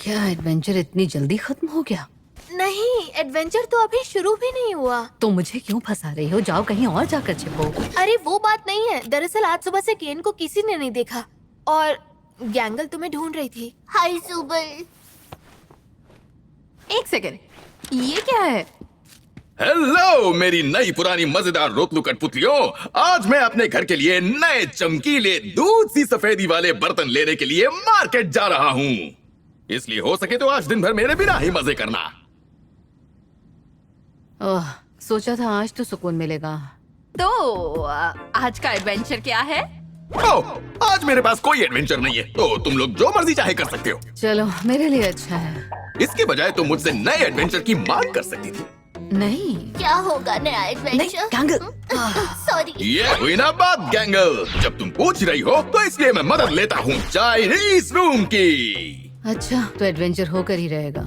क्या एडवेंचर इतनी जल्दी खत्म हो गया? नहीं, एडवेंचर तो अभी शुरू भी नहीं हुआ। तो मुझे क्यों फंसा रही हो? जाओ कहीं और जाकर छिपो। अरे वो बात नहीं है। दरअसल आज सुबह से केन को किसी ने नहीं देखा और गैंगल तुम्हें ढूंढ रही थी। हाय सुबल। एक सेकंड, ये क्या है? हेलो मेरी नई पुरानी मजेदार रोतलू कठपुतलियों। आज मैं अपने घर के लिए नए चमकीले दूध सी सफेदी वाले बर्तन लेने के लिए मार्केट जा रहा हूँ। इसलिए हो सके तो आज दिन भर मेरे बिना ही मजे करना। ओह, सोचा था आज तो सुकून मिलेगा। तो आज का एडवेंचर क्या है? ओह, आज मेरे पास कोई एडवेंचर नहीं है, तो तुम लोग जो मर्जी चाहे कर सकते हो। चलो मेरे लिए अच्छा है। इसके बजाय तुम मुझसे नए एडवेंचर की मांग कर सकती थी। नहीं क्या होगा नया नहीं, एडवेंचर? गैंगल। सॉरी। ये हुई ना बात गैंगल। जब तुम पूछ रही हो तो इसलिए मैं मदद लेता हूँ चाइनीज रूम की। अच्छा, तो एडवेंचर होकर ही रहेगा।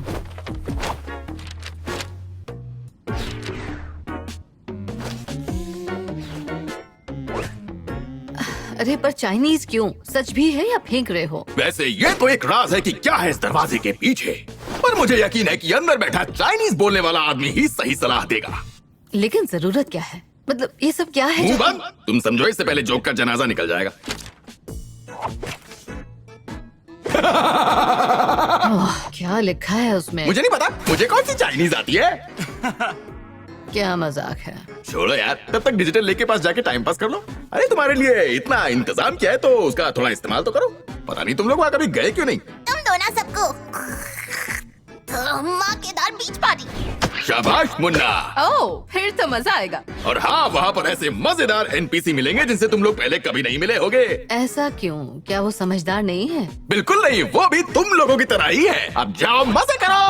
अरे पर चाइनीज क्यों? सच भी है या फेंक रहे हो? वैसे ये तो एक राज है कि क्या है इस दरवाजे के पीछे, पर मुझे यकीन है कि अंदर बैठा चाइनीज बोलने वाला आदमी ही सही सलाह देगा। लेकिन जरूरत क्या है? मतलब ये सब क्या है? मुंह बंद। तुम समझो इससे पहले जोक का जनाजा निकल जाएगा। ओह, क्या लिखा है उसमें? मुझे नहीं पता, मुझे कौन सी चाइनीज आती है। क्या मजाक है? छोड़ो यार, तब तक डिजिटल लेक के पास जाके टाइम पास कर लो। अरे तुम्हारे लिए इतना इंतजाम किया है तो उसका थोड़ा इस्तेमाल तो करो। पता नहीं तुम लोग वहाँ कभी गए क्यों नहीं। तुम दो ना सबको। धमाकेदार बीच पार्टी। शाबाश मुन्ना। ओह, फिर तो मजा आएगा। और हाँ, वहाँ पर ऐसे मजेदार एनपीसी मिलेंगे जिनसे तुम लोग पहले कभी नहीं मिले होगे। ऐसा क्यों? क्या वो समझदार नहीं है? बिल्कुल नहीं, वो भी तुम लोगों की तरह ही है। अब जाओ मजे करो।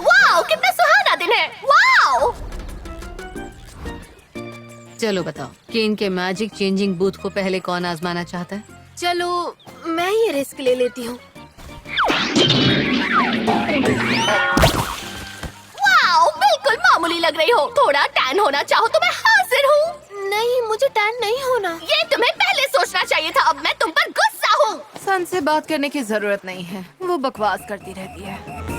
वाओ, कितना सुहाना दिन है। वाओ। चलो बताओ, केन के मैजिक चेंजिंग बूथ को पहले कौन आजमाना चाहता है? चलो मैं ये रिस्क ले लेती हूँ। वाओ, बिल्कुल मामूली लग रही हो। थोड़ा टैन होना चाहो तो मैं हाजिर हूँ। नहीं, मुझे टैन नहीं होना। ये तुम्हें पहले सोचना चाहिए था। अब मैं तुम पर गुस्सा हूँ। सन से बात करने की जरूरत नहीं है, वो बकवास करती रहती है।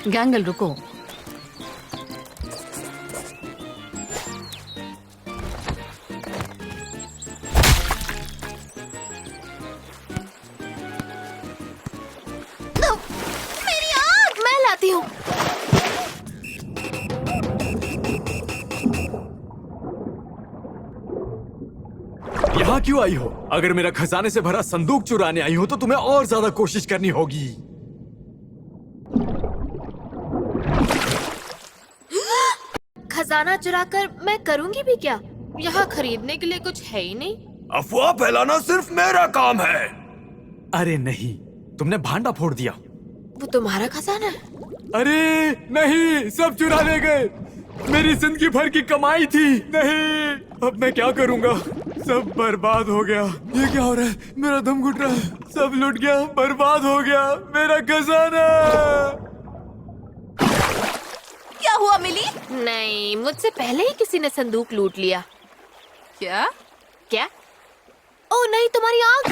गैंगल रुको। मेरी आँख। मैं लाती हूँ। यहाँ क्यों आई हो? अगर मेरा खजाने से भरा संदूक चुराने आई हो तो तुम्हें और ज्यादा कोशिश करनी होगी। खजाना चुराकर मैं करूँगी भी क्या? यहाँ खरीदने के लिए कुछ है ही नहीं। अफवाह फैलाना सिर्फ मेरा काम है। अरे नहीं, तुमने भांडा फोड़ दिया। वो तुम्हारा खजाना है? अरे नहीं, सब चुरा ले गए। मेरी जिंदगी भर की कमाई थी। नहीं, अब मैं क्या करूंगा? सब बर्बाद हो गया। ये क्या हो रहा है? मेरा दम घुट रहा है। सब लुट गया, बर्बाद हो गया मेरा खजाना। क्या हुआ मिली? नहीं, मुझसे पहले ही किसी ने संदूक लूट लिया। क्या? क्या? ओ नहीं, तुम्हारी आँख।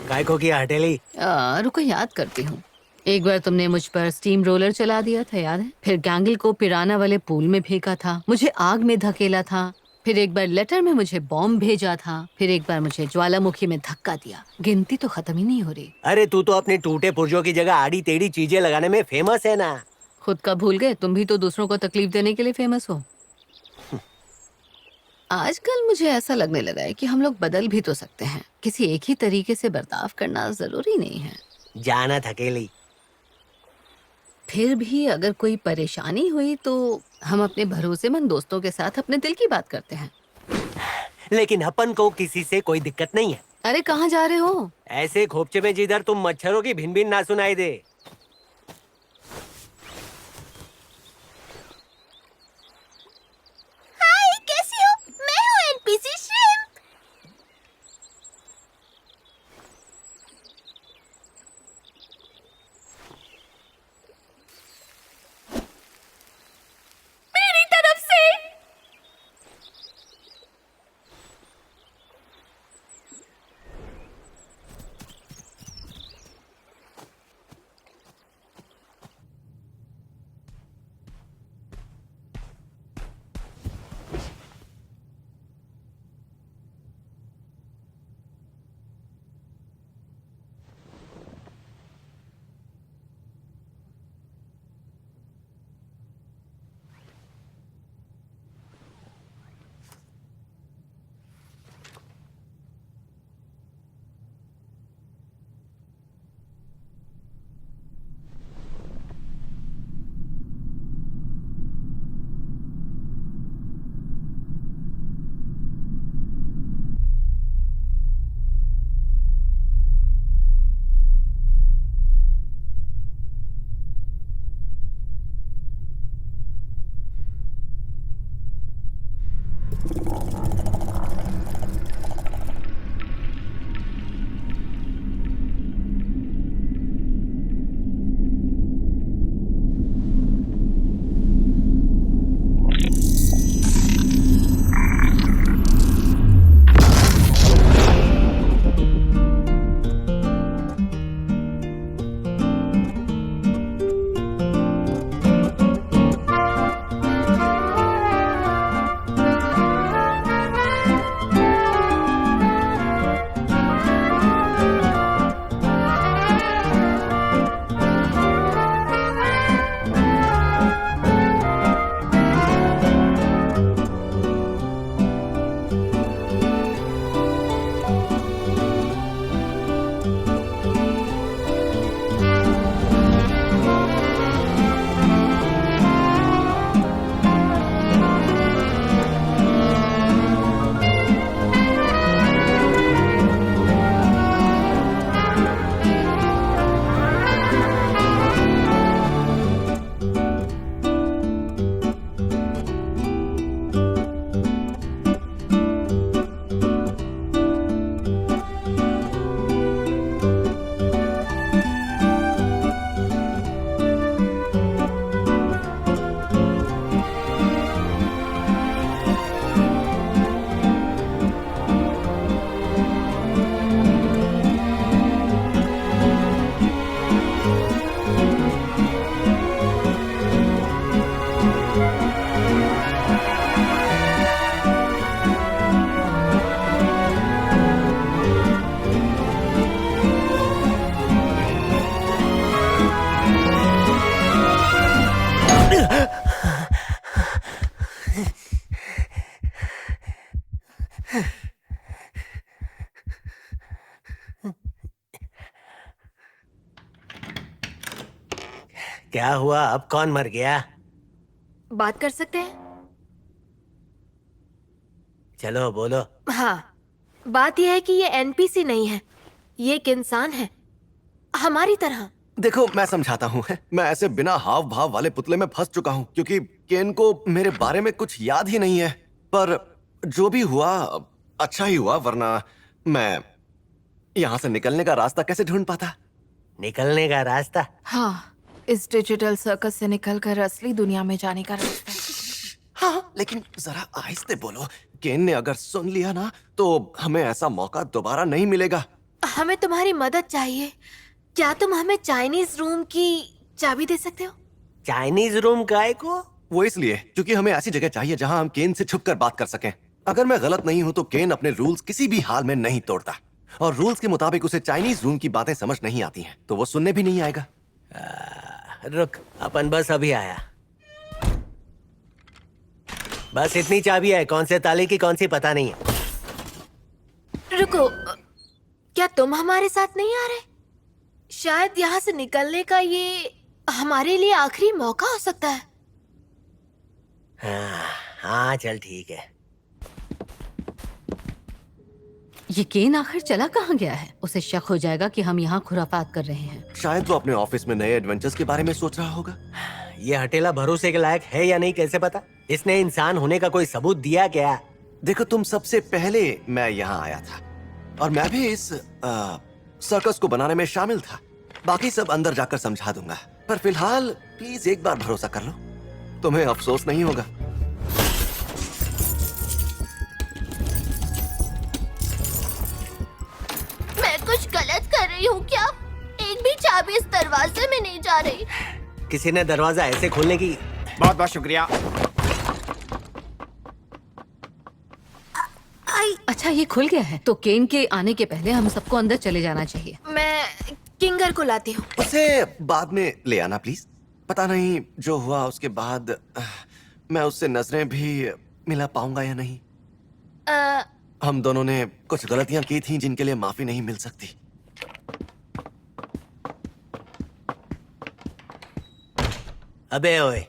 काय को किया हटेली? रुको, याद करती हूँ। एक बार तुमने मुझ पर स्टीम रोलर चला दिया था, याद है? फिर गैंगल को पिराना वाले पूल में फेंका था, मुझे आग में धकेला था। फिर एक बार लेटर में मुझे बॉम्ब भेजा था। फिर एक बार मुझे ज्वालामुखी में धक्का दिया। गिनती तो खत्म ही नहीं हो रही। अरे तू तो अपने टूटे पुर्जों की जगह आड़ी टेढ़ी चीजें लगाने में फेमस है ना। खुद का भूल गए? तुम भी तो दूसरों को तकलीफ देने के लिए फेमस हो। आजकल मुझे ऐसा लगने लगा है कि हम लोग बदल भी तो सकते हैं। किसी एक ही तरीके से बर्ताव करना जरूरी नहीं है। जाना थकेली। फिर भी अगर कोई परेशानी हुई तो हम अपने भरोसेमंद दोस्तों के साथ अपने दिल की बात करते हैं। लेकिन अपन को किसी से कोई दिक्कत नहीं है। अरे कहाँ जा रहे हो? ऐसे खोपचे में जिधर तुम मच्छरों की भिन भिन ना सुनाई दे। हाय, कैसी हो? मैं हूँ एनपीसी श्रिम्प। क्या हुआ? अब कौन मर गया? बात कर सकते हैं? चलो बोलो। हाँ, बात यह है कि ये एनपीसी नहीं है, ये एक इंसान है, हमारी तरह। देखो मैं समझाता हूँ। मैं ऐसे बिना हाव भाव वाले पुतले में फंस चुका हूँ क्योंकि केन को मेरे बारे में कुछ याद ही नहीं है। पर जो भी हुआ अच्छा ही हुआ, वरना मैं यहाँ से निकलने का रास्ता कैसे ढूंढ पाता। निकलने का रास्ता? हाँ, इस डिजिटल सर्कस से निकलकर असली दुनिया में जाने का रास्ता। हाँ, लेकिन जरा आहिस्ते बोलो। केन ने अगर सुन लिया ना तो हमें ऐसा मौका दोबारा नहीं मिलेगा। हमें तुम्हारी मदद चाहिए। क्या तुम हमें चाइनीज रूम की चाबी दे सकते हो? चाइनीज रूम काय को? वो इसलिए क्योंकि हमें ऐसी जगह चाहिए जहाँ हम केन से छुपकर बात कर सकें। अगर मैं गलत नहीं हूँ तो केन अपने रूल्स किसी भी हाल में नहीं तोड़ता, और रूल्स के मुताबिक उसे चाइनीज रूम की बातें समझ नहीं आती हैं, तो वो सुनने भी नहीं आएगा। रुक, अपन बस अभी आया। बस इतनी चाबी है, कौन से ताले की कौन सी पता नहीं है। रुको, क्या तुम हमारे साथ नहीं आ रहे? शायद यहाँ से निकलने का ये हमारे लिए आखिरी मौका हो सकता है। हाँ चल ठीक है। ये केन आखिर चला कहाँ गया है? उसे शक हो जाएगा कि हम यहाँ खुराफात कर रहे हैं। शायद वो अपने ऑफिस में नए एडवेंचर्स के बारे में सोच रहा होगा। ये हटेला भरोसे के लायक है या नहीं कैसे पता? इसने इंसान होने का कोई सबूत दिया क्या? देखो, तुम सबसे पहले मैं यहाँ आया था और मैं भी इस सर्कस को बनाने में शामिल था। बाकी सब अंदर जाकर समझा दूंगा, पर फिलहाल प्लीज एक बार भरोसा कर लो, तुम्हें अफसोस नहीं होगा। मैं कुछ गलत कर रही हूँ क्या? एक भी चाबी इस दरवाजे में नहीं जा रही। किसी ने दरवाजा ऐसे खोलने की। बहुत बहुत शुक्रिया। अच्छा, ये खुल गया है तो केन के आने के पहले हम सबको अंदर चले जाना चाहिए। मैं किंगर को लाती हूँ। उसे बाद में ले आना प्लीज। पता नहीं जो हुआ उसके बाद मैं उससे नजरें भी मिला पाऊंगा या नहीं। हम दोनों ने कुछ गलतियां की थी जिनके लिए माफी नहीं मिल सकती। अबे ओए,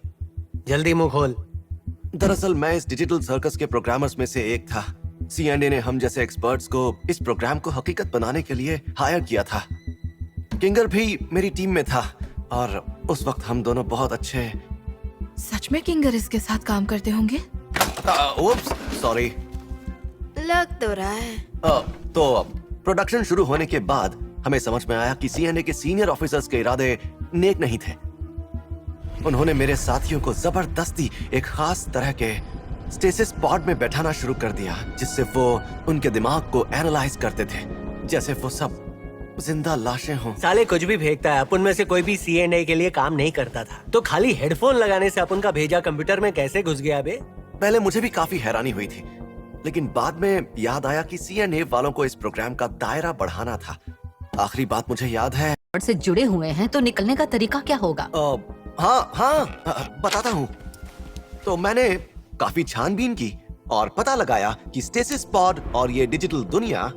जल्दी मुंह खोल। दरअसल मैं इस डिजिटल सर्कस के प्रोग्रामर्स में से एक था। C&A ने हम जैसे एक्सपर्ट्स को इस प्रोग्राम को हकीकत बनाने के लिए हायर किया था। किंगर भी मेरी टीम में था और उस वक्त हम दोनों बहुत अच्छे। सच में किंगर इसके साथ काम करते होंगे? Oops, sorry. लग तो रहा है। तो प्रोडक्शन शुरू होने के बाद हमें समझ में आया कि C&A के सीनियर ऑफिसर्स के इरादे नेक नहीं थे। उन्होंने मेरे साथियों को जबरदस्ती एक खास तरह के स्टेसिस पॉड में बैठाना शुरू कर दिया, जिससे वो उनके दिमाग को एनालाइज करते थे जैसे वो सब जिंदा लाशें हों। साले कुछ भी फेंकता है। अपन में से कोई भी C&A के लिए काम नहीं करता था, तो खाली हेडफोन लगाने से अपन का भेजा कंप्यूटर में कैसे घुस गया बे? पहले मुझे भी काफी हैरानी हुई थी, लेकिन बाद में याद आया कि C&A वालों को इस प्रोग्राम का दायरा बढ़ाना था। आखिरी बात मुझे याद है। से जुड़े हुए हैं तो निकलने का तरीका क्या होगा? हाँ, बताता हूँ। तो मैंने काफी छानबीन की और पता लगाया कि स्टेसिस पॉड और ये डिजिटल दुनिया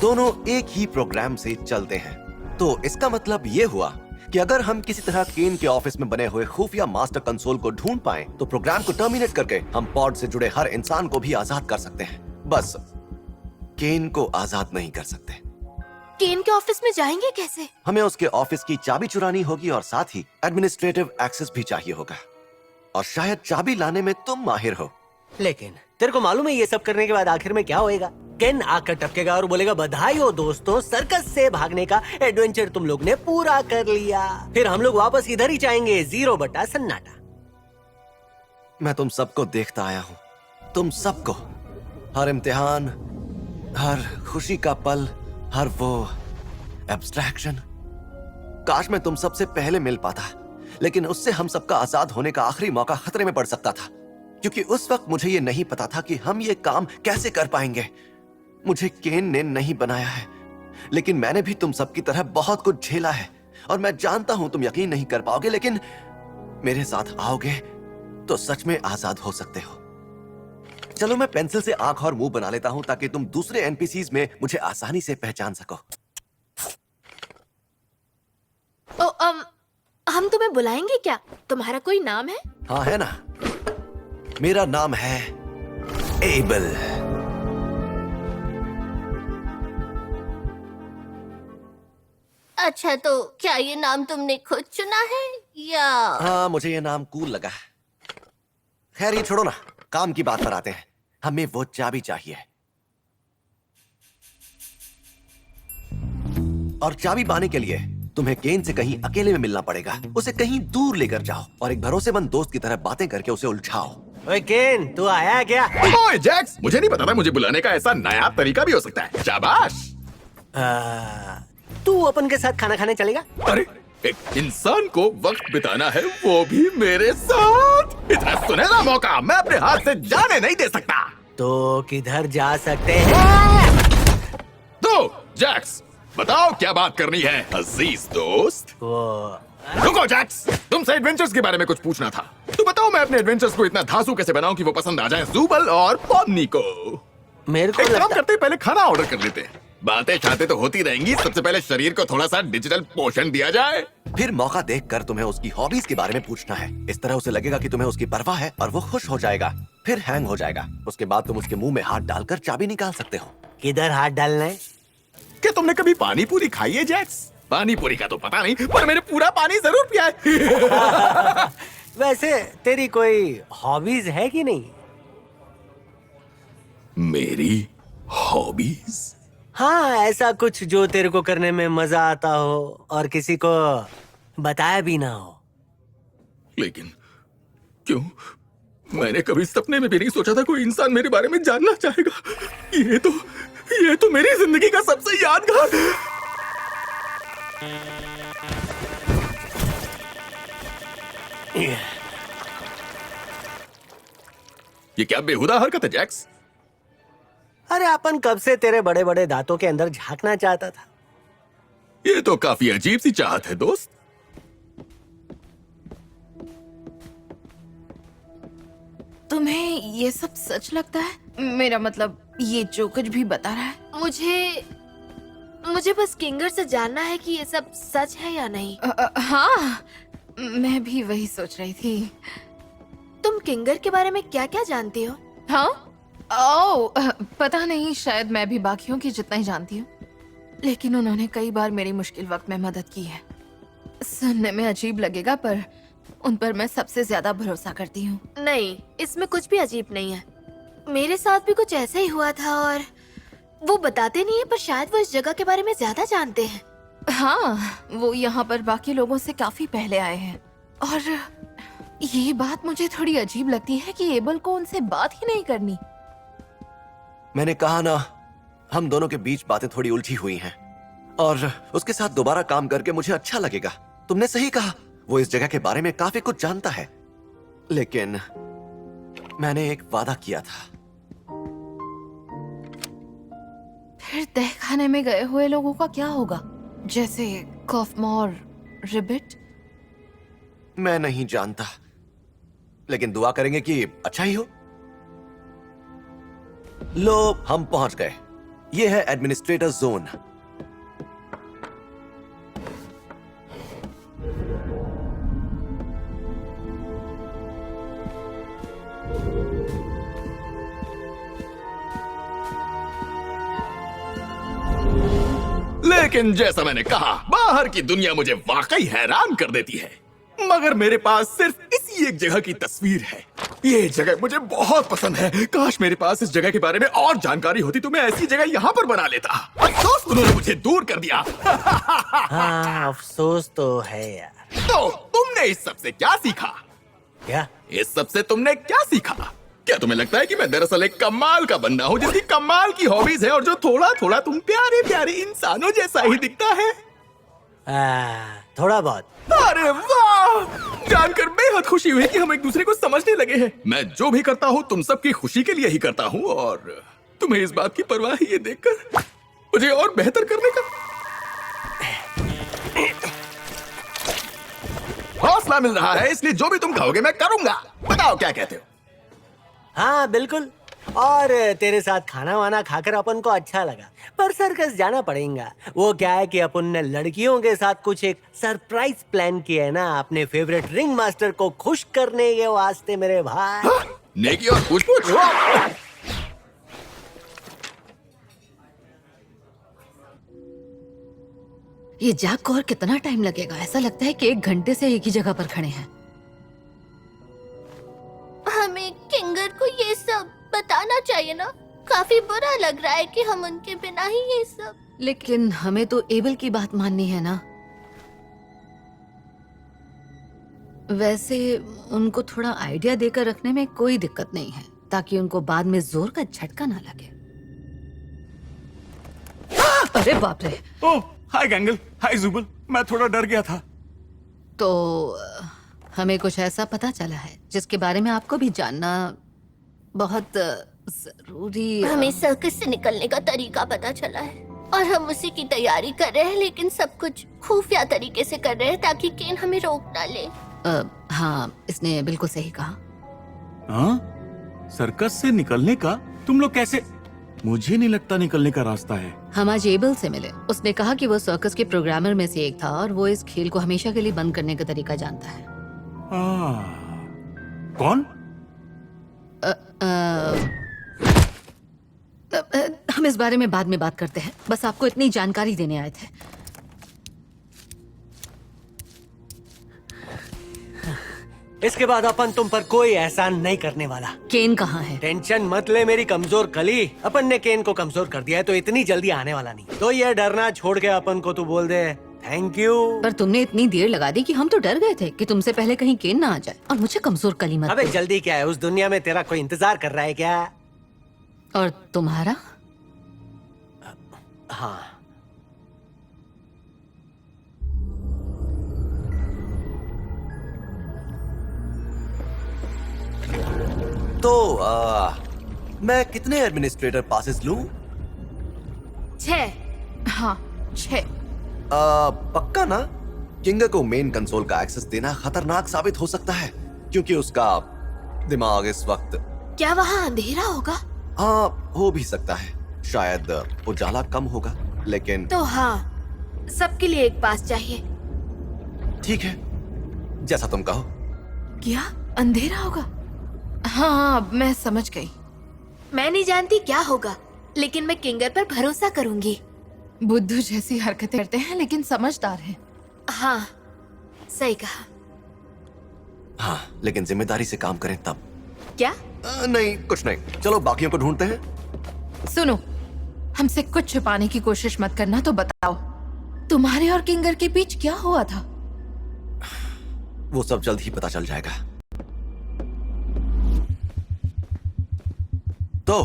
दोनों एक ही प्रोग्राम से चलते हैं। तो इसका मतलब ये हुआ कि अगर हम किसी तरह केन के ऑफिस में बने हुए खुफिया मास्टर कंसोल को ढूंढ पाएं, तो प्रोग्राम को टर्मिनेट करके हम पॉड से जुड़े हर इंसान को भी आजाद कर सकते हैं। बस केन को आजाद नहीं कर सकते। केन के ऑफिस में जाएंगे कैसे? हमें उसके ऑफिस की चाबी चुरानी होगी और साथ ही एडमिनिस्ट्रेटिव एक्सेस भी चाहिए होगा, और शायद चाबी लाने में तुम माहिर हो। लेकिन तेरे को मालूम है ये सब करने के बाद आखिर में क्या होएगा? केन आकर टपकेगा और बोलेगा, बधाई हो दोस्तों, सर्कस से भागने का एडवेंचर तुम लोग ने पूरा कर लिया। फिर हम लोग वापस इधर ही जाएंगे, 0 बटा सन्नाटा। मैं तुम सबको देखता आया हूँ, तुम सबको, हर इम्तिहान, हर खुशी का पल, हर वो एब्स्ट्रैक्शन। काश मैं तुम सबसे पहले मिल पाता, लेकिन उससे हम सबका आजाद होने का आखिरी मौका खतरे में पड़ सकता था, क्योंकि उस वक्त मुझे ये नहीं पता था कि हम ये काम कैसे कर पाएंगे। मुझे केन ने नहीं बनाया है, लेकिन मैंने भी तुम सबकी तरह बहुत कुछ झेला है, और मैं जानता हूं तुम यकीन नहीं कर पाओगे, लेकिन मेरे साथ आओगे तो सच में आजाद हो सकते हो। चलो मैं पेंसिल से आंख और मुंह बना लेता हूं ताकि तुम दूसरे एनपीसीज में मुझे आसानी से पहचान सको। हम तुम्हें बुलाएंगे क्या? तुम्हारा कोई नाम है? हाँ है ना, मेरा नाम है एबल। अच्छा, तो क्या ये नाम तुमने खुद चुना है या? हाँ, मुझे ये नाम कूल लगा। खैर, ये छोड़ो ना, काम की बात पर आते हैं। हमें वो चाबी चाहिए, और चाबी पाने के लिए तुम्हें केन से कहीं अकेले में मिलना पड़ेगा। उसे कहीं दूर लेकर जाओ और एक भरोसेमंद दोस्त की तरह बातें करके उसे उलझाओ। ओए केन, तू आया क्या? ओए जैक्स, मुझे नहीं पता था मुझे बुलाने का ऐसा नया तरीका भी हो सकता है। शाबाश। तू अपन के साथ खाना खाने चलेगा? अरे, एक इंसान को वक्त बिताना है, वो भी मेरे साथ। इतना सुनहरा मौका मैं अपने हाथ से जाने नहीं दे सकता। तो किधर जा सकते हैं? तो जैक्स, बताओ क्या बात करनी है अजीज दोस्त। वो रुको जैक्स, तुमसे एडवेंचर्स के बारे में कुछ पूछना था। तो बताओ मैं अपने एडवेंचर्स को इतना धांसू कैसे बनाऊं कि वो पसंद आ जाए जूबल और पॉन्नी को। मेरे को एक काम लगता करते हैं, पहले खाना ऑर्डर कर लेते हैं। बातें चाहते तो होती रहेंगी, सबसे पहले शरीर को थोड़ा सा डिजिटल पोषण दिया जाए। फिर मौका देखकर तुम्हें उसकी हॉबीज के बारे में पूछना है। इस तरह उसे लगेगा कि तुम्हें उसकी परवाह है और वो खुश हो जाएगा। फिर हैंग हो जाएगा। उसके बाद तुम उसके मुंह में हाथ डालकर चाबी निकाल सकते हो। किधर हाथ डालना है? क्या तुमने कभी पानी पूरी खाई है जैक्स? पानी पूरी का तो पता नहीं, पर मैंने पूरा पानी जरूर पिया है। वैसे तेरी कोई हॉबीज है कि नहीं? मेरी हॉबीज? हाँ, ऐसा कुछ जो तेरे को करने में मजा आता हो और किसी को बताया भी ना हो। लेकिन क्यों? मैंने कभी सपने में भी नहीं सोचा था कोई इंसान मेरे बारे में जानना चाहेगा। ये तो मेरी जिंदगी का सबसे यादगार। ये क्या बेहुदा हरकत है जैक्स? अरे अपन कब से तेरे बड़े बड़े दांतों के अंदर झांकना चाहता था। ये तो काफी अजीब सी चाहत है दोस्त। तुम्हें ये सब सच लगता है? मेरा मतलब, ये जो कुछ भी बता रहा है। मुझे बस किंगर से जानना है कि ये सब सच है या नहीं। हाँ, मैं भी वही सोच रही थी। तुम किंगर के बारे में क्या क्या जानती हो? हाँ? पता नहीं, शायद मैं भी बाकियों की जितना ही जानती हूँ, लेकिन उन्होंने कई बार मेरी मुश्किल वक्त में मदद की है। सुनने में अजीब लगेगा, पर उन पर मैं सबसे ज्यादा भरोसा करती हूँ। नहीं, इसमें कुछ भी अजीब नहीं है। मेरे साथ भी कुछ ऐसा ही हुआ था, और वो बताते नहीं है, पर शायद वो इस जगह के बारे में ज्यादा जानते हैं। हाँ, वो यहाँ पर बाकी लोगों से काफी पहले आए हैं, और ये बात मुझे थोड़ी अजीब लगती है कि एबल को उनसे बात ही नहीं करनी। मैंने कहा ना, हम दोनों के बीच बातें थोड़ी उलझी हुई हैं, और उसके साथ दोबारा काम करके मुझे अच्छा लगेगा। तुमने सही कहा, वो इस जगह के बारे में काफी कुछ जानता है, लेकिन मैंने एक वादा किया था। फिर तह खाने में गए हुए लोगों का क्या होगा, जैसे कॉफमा और रिबिट? मैं नहीं जानता, लेकिन दुआ करेंगे कि अच्छा ही हो। लो, हम पहुंच गए। ये है एडमिनिस्ट्रेटर जोन। लेकिन जैसा मैंने कहा, बाहर की दुनिया मुझे वाकई हैरान कर देती है, मगर मेरे पास सिर्फ इसी एक जगह की तस्वीर है। ये जगह मुझे बहुत पसंद है। काश मेरे पास इस जगह के बारे में और जानकारी होती तो मैं ऐसी जगह यहाँ पर बना लेता। अफसोस उन्होंने मुझे दूर कर दिया। हाँ, अफसोस तो है यार। तो तुमने इस सब से क्या सीखा? क्या? इस सब से तुमने क्या सीखा? क्या तुम्हें लगता है कि मैं दरअसल एक कमाल का बंदा हूँ जिसकी कमाल की हॉबीज है और जो थोड़ा थोड़ा तुम प्यारे प्यारे इंसानों जैसा ही दिखता है? थोड़ा बहुत। अरे वाह! जानकर बेहद खुशी हुई कि हम एक दूसरे को समझने लगे हैं। मैं जो भी करता हूँ तुम सबकी खुशी के लिए ही करता हूँ, और तुम्हें इस बात की परवाह है ये देखकर मुझे और बेहतर करने का हौसला मिल रहा है। इसलिए जो भी तुम कहोगे मैं करूंगा। बताओ क्या कहते हो? हाँ बिल्कुल, और तेरे साथ खाना वाना खाकर अपन को अच्छा लगा, पर सर्कस जाना पड़ेगा। वो क्या है कि अपन ने लड़कियों के साथ कुछ एक सरप्राइज प्लान किया है ना, अपने फेवरेट रिंग मास्टर को खुश करने के वास्ते मेरे भाई। नेकी और पूछ-पूछ। ये जैक को और कितना टाइम लगेगा? ऐसा लगता है कि 1 घंटे से एक ही जगह पर खड़े हैं। हमें किंगर को ये सब बताना चाहिए ना। काफी बुरा लग रहा है कि हम उनके बिना ही ये सब। लेकिन हमें तो एबल की बात माननी है ना। वैसे उनको थोड़ा आइडिया देकर रखने में कोई दिक्कत नहीं है, ताकि उनको बाद में जोर का झटका ना लगे। अरे बाप रे! ओह, हाय गैंगल, हाय जुबल। मैं थोड़ा डर गया था। तो हमें कुछ ऐसा पता चला है जिसके बारे में आपको भी जानना बहुत जरूरी। हमें सर्कस से निकलने का तरीका पता चला है और हम उसी की तैयारी कर रहे हैं, लेकिन सब कुछ खुफिया तरीके से कर रहे हैं ताकि केन हमें रोक ना ले। हाँ, इसने बिल्कुल सही कहा। हाँ? सर्कस से निकलने का? तुम लोग कैसे? मुझे नहीं लगता निकलने का रास्ता है। हम आज एबल से मिले। उसने कहा कि वो सर्कस के प्रोग्रामर में से एक था और वो इस खेल को हमेशा के लिए बंद करने का तरीका जानता है। कौन? हम इस बारे में बाद में बात करते हैं। बस आपको इतनी जानकारी देने आए थे। इसके बाद अपन तुम पर कोई एहसान नहीं करने वाला। केन कहाँ है? टेंशन मत ले मेरी कमजोर कली। अपन ने केन को कमजोर कर दिया है तो इतनी जल्दी आने वाला नहीं। तो ये डरना छोड़ के अपन को तू बोल दे थैंक यू। पर तुमने इतनी देर लगा दी कि हम तो डर गए थे कि तुमसे पहले कहीं केन ना आ जाए और मुझे कमजोर कली मत अबे बोल। जल्दी क्या है? उस दुनिया में तेरा कोई इंतजार कर रहा है क्या? और तुम्हारा? हाँ। तो मैं कितने एडमिनिस्ट्रेटर पासेस लूं? 6। हाँ 6। पक्का ना? किंगर को मेन कंसोल का एक्सेस देना खतरनाक साबित हो सकता है, क्योंकि उसका दिमाग इस वक्त। क्या वहाँ अंधेरा होगा? हाँ, हो भी सकता है। शायद उजाला कम होगा, लेकिन तो हाँ, सबके लिए एक पास चाहिए। ठीक है, जैसा तुम कहो। क्या अंधेरा होगा? हाँ, मैं समझ गई। मैं नहीं जानती क्या होगा, लेकिन मैं किंगर पर भरोसा करूंगी। बुद्धू जैसी हरकतें करते हैं लेकिन समझदार हैं। हाँ, सही कहा। हाँ, लेकिन जिम्मेदारी से काम करें तब। क्या? नहीं, कुछ नहीं। चलो बाकियों को ढूंढते हैं। सुनो, हमसे कुछ छुपाने की कोशिश मत करना। तो बताओ, तुम्हारे और किंगर के बीच क्या हुआ था? वो सब जल्द ही पता चल जाएगा। तो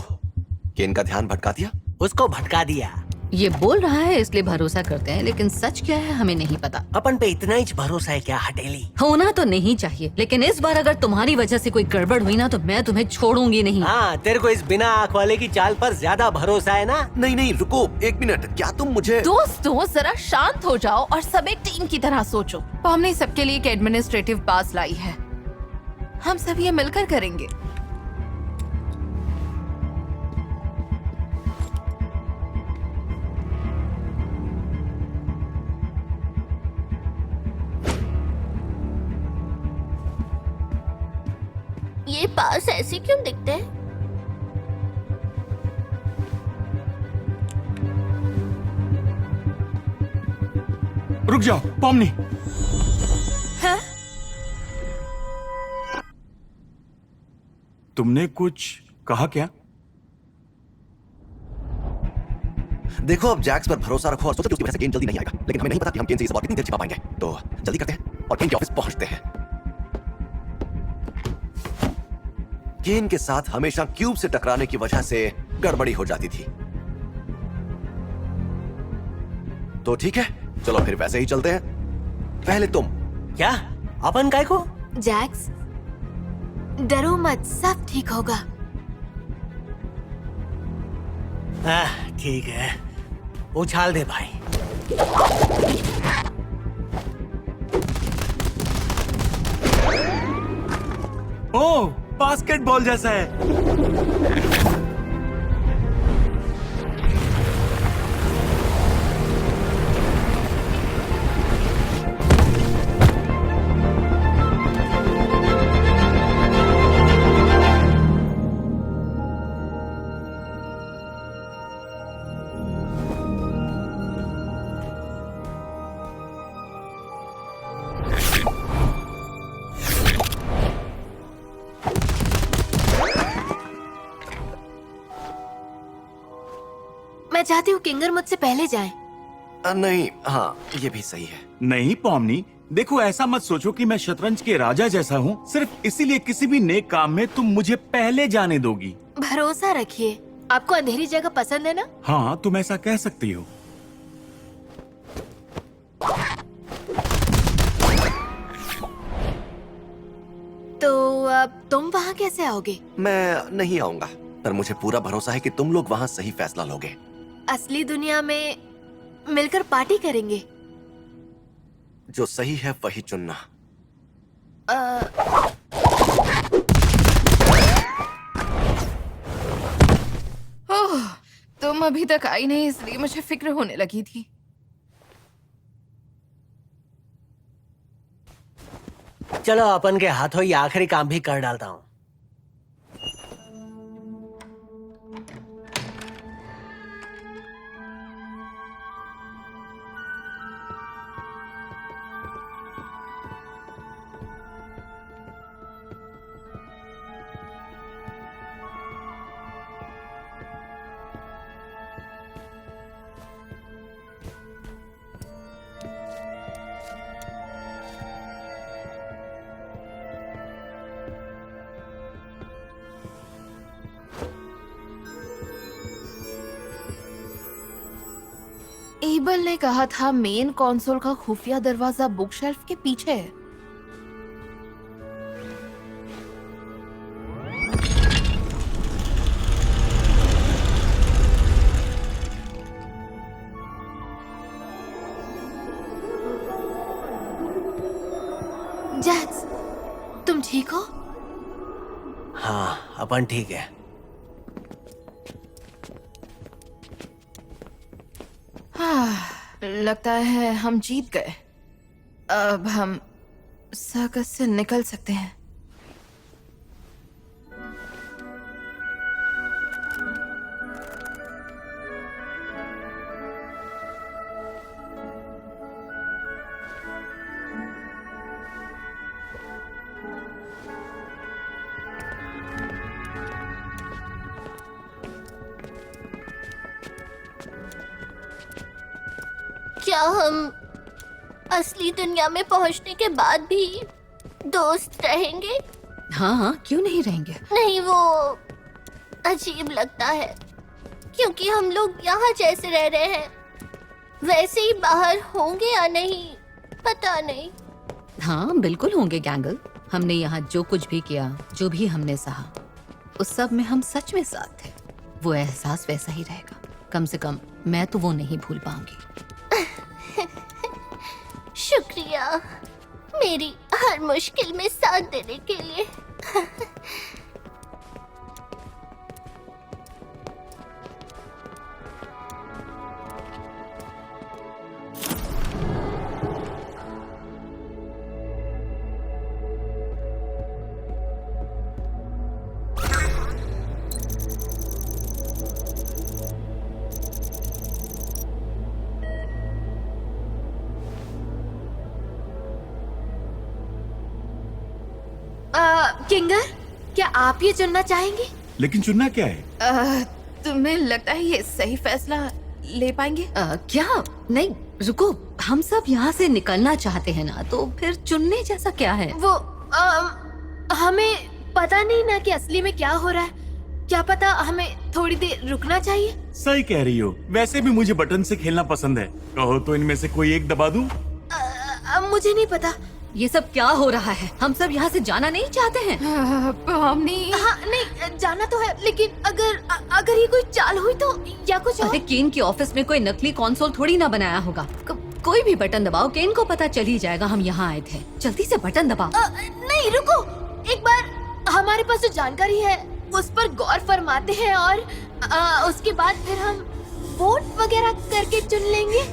केन का ध्यान भटका दिया? उसको भटका दिया। ये बोल रहा है इसलिए भरोसा करते हैं, लेकिन सच क्या है हमें नहीं पता। अपन पे इतना ही भरोसा है क्या हटेली? होना तो नहीं चाहिए, लेकिन इस बार अगर तुम्हारी वजह से कोई गड़बड़ हुई ना तो मैं तुम्हें छोड़ूंगी नहीं। हाँ, तेरे को इस बिना आंख वाले की चाल पर ज्यादा भरोसा है ना? नहीं नहीं, रुको 1 मिनट। क्या तुम मुझे? दोस्तों, जरा शांत हो जाओ और सब एक टीम की तरह सोचो। हमने सबके लिए एक एडमिनिस्ट्रेटिव पास लाई है। हम सब ये मिलकर करेंगे। ये पास ऐसे क्यों दिखते हैं? रुक जाओ पॉमनी। हाँ? तुमने कुछ कहा क्या? देखो, अब जैक्स पर भरोसा रखो और सोचो कि उसकी वजह से केन जल्दी नहीं आएगा, लेकिन हमें नहीं पता कि हम केन से इस बात कितनी देर छिपा पाएंगे। तो जल्दी करते हैं और केन के ऑफिस पहुंचते हैं। केन के साथ हमेशा क्यूब से टकराने की वजह से गड़बड़ी हो जाती थी। तो ठीक है, चलो फिर वैसे ही चलते हैं। पहले तुम। क्या? अपन काय को? जैक्स, डरो मत, सब ठीक होगा। ठीक है, उछाल दे भाई। ओह, बास्केटबॉल जैसा है। चाहती हूँ किंगर मुझसे पहले जाएं। नहीं, हाँ, ये भी सही है। नहीं पॉमनी, देखो ऐसा मत सोचो कि मैं शतरंज के राजा जैसा हूँ सिर्फ इसीलिए किसी भी नेक काम में तुम मुझे पहले जाने दोगी। भरोसा रखिए, आपको अंधेरी जगह पसंद है ना? हाँ, तुम ऐसा कह सकती हो। तो अब तुम वहाँ कैसे आओगे? मैं नहीं आऊंगा, पर मुझे पूरा भरोसा है कि तुम लोग वहाँ सही फैसला लोगे। असली दुनिया में मिलकर पार्टी करेंगे। जो सही है वही चुनना। ओह, तुम अभी तक आई नहीं इसलिए मुझे फिक्र होने लगी थी। चलो अपन के हाथों ये आखिरी काम भी कर डालता हूँ। एबल ने कहा था मेन कंसोल का खुफिया दरवाजा बुक शेल्फ के पीछे है। जैक्स, तुम ठीक हो? हाँ, अपन ठीक है। लगता है हम जीत गए। अब हम सर्कस से निकल सकते हैं। क्या हम असली दुनिया में पहुंचने के बाद भी दोस्त रहेंगे? हाँ हाँ, क्यों नहीं रहेंगे? नहीं, वो अजीब लगता है क्योंकि हम लोग यहाँ जैसे रह रहे हैं वैसे ही बाहर होंगे या नहीं पता नहीं। हाँ बिल्कुल होंगे गैंगल। हमने यहाँ जो कुछ भी किया, जो भी हमने सहा, उस सब में हम सच में साथ थे। वो एहसास वैसा ही रहेगा। कम से कम मैं तो वो नहीं भूल पाऊंगी। शुक्रिया मेरी हर मुश्किल में साथ देने के लिए। किंगर, क्या आप ये चुनना चाहेंगे? लेकिन चुनना क्या है? तुम्हें लगता है ये सही फैसला ले पाएंगे? क्या? नहीं रुको, हम सब यहाँ से निकलना चाहते हैं ना, तो फिर चुनने जैसा क्या है? वो हमें पता नहीं ना कि असली में क्या हो रहा है। क्या पता हमें थोड़ी देर रुकना चाहिए। सही कह रही हो। वैसे भी मुझे बटन से खेलना पसंद है। कहो तो इनमें से कोई एक दबा दूं? मुझे नहीं पता। ये सब क्या हो रहा है? हम सब यहाँ से जाना नहीं चाहते हैं। हमने हाँ नहीं, जाना तो है, लेकिन अगर ये कोई चाल हुई तो, या कुछ और? अरे केन के ऑफिस में कोई नकली कंसोल थोड़ी ना बनाया होगा। कोई भी बटन दबाओ, केन को पता चल ही जाएगा हम यहाँ आए थे। जल्दी से बटन दबाओ। नहीं रुको, एक बार हमारे पास जो जानकारी है उस पर गौर फरमाते हैं और उसके बाद फिर हम वोट वगैरह करके चुन लेंगे।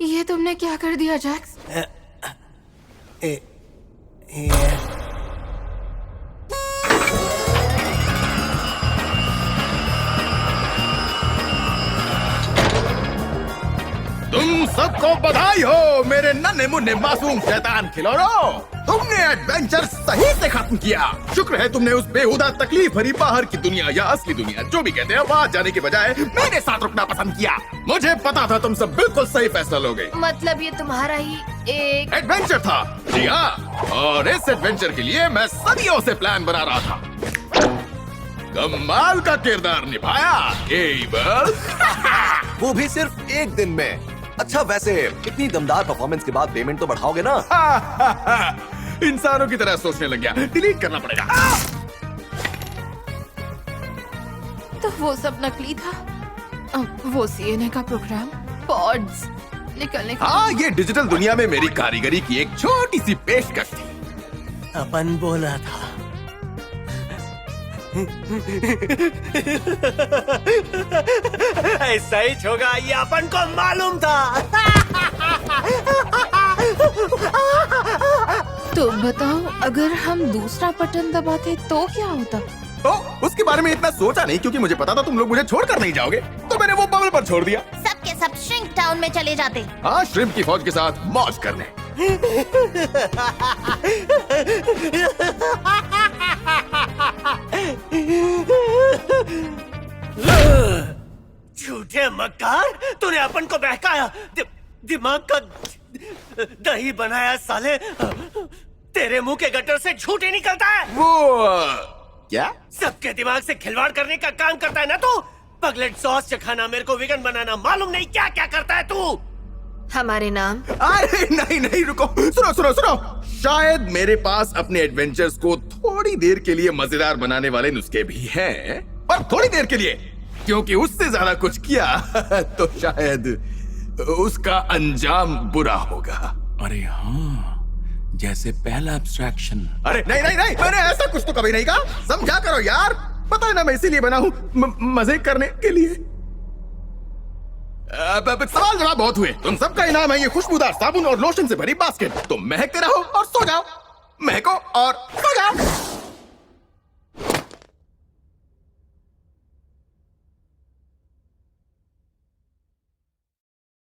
ये तुमने क्या कर दिया जैक्स? सबको बधाई हो मेरे नन्हे मुन्ने मासूम शैतान खिलौनों। तुमने एडवेंचर सही से खत्म किया। शुक्र है तुमने उस बेहुदा तकलीफ भरी बाहर की दुनिया या असली दुनिया जो भी कहते हैं वहां जाने के बजाय मेरे साथ रुकना पसंद किया। मुझे पता था तुम सब बिल्कुल सही फैसला लोगे। मतलब ये तुम्हारा ही एक एडवेंचर था। जी हाँ, और इस एडवेंचर के लिए मैं सदियों से प्लान बना रहा था। कमाल का किरदार निभाया केबल। वो भी सिर्फ एक दिन में। अच्छा वैसे इतनी दमदार परफॉर्मेंस के बाद पेमेंट तो बढ़ाओगे ना? इंसानों की तरह सोचने लग गया। डिलीट करना पड़ेगा। तो वो सब नकली था। वो सीएनए का प्रोग्राम, पॉड्स निकलने का। हाँ, ये डिजिटल दुनिया में मेरी कारीगरी की एक छोटी सी पेशकश थी। अपन बोला था। ऐसा ही होगा, ये अपन को मालूम था। तो बताओ, अगर हम दूसरा बटन दबाते तो क्या होता? तो उसके बारे में इतना सोचा नहीं क्योंकि मुझे पता था तुम लोग मुझे छोड़कर नहीं जाओगे, तो मैंने वो बबल पर छोड़ दिया। सब के सब श्रिंक टाउन में चले जाते। हाँ, श्रिम्प की फौज के साथ मौज करने। झूठे मक्कार, तूने अपन को बहकाया, दिमाग का दही बनाया साले। तेरे मुंह के गटर से झूठ ही निकलता है। वो क्या? सबके दिमाग से खिलवाड़ करने का काम करता है ना तू। पगलेट सॉस चखाना, मेरे को वीगन बनाना, मालूम नहीं क्या क्या करता है तू। हमारे नाम। अरे नहीं नहीं, रुको, सुनो सुनो सुनो। शायद मेरे पास अपने एडवेंचर्स को थोड़ी देर के लिए मजेदार बनाने वाले नुस्खे भी हैं, पर थोड़ी देर के लिए, क्योंकि उससे ज्यादा कुछ किया तो शायद उसका अंजाम बुरा होगा। अरे हाँ, जैसे पहला एब्स्ट्रैक्शन। अरे नहीं नहीं नहीं, मैंने ऐसा कुछ तो कभी नहीं कहा। समझा करो यार, पता है ना मैं इसीलिए बना हूँ, मजे करने के लिए। सवाल जवाब बहुत हुए। तुम सबका इनाम है ये खुशबूदार साबुन और लोशन से भरी बास्केट। तुम महकते रहो और सो जाओ, महको और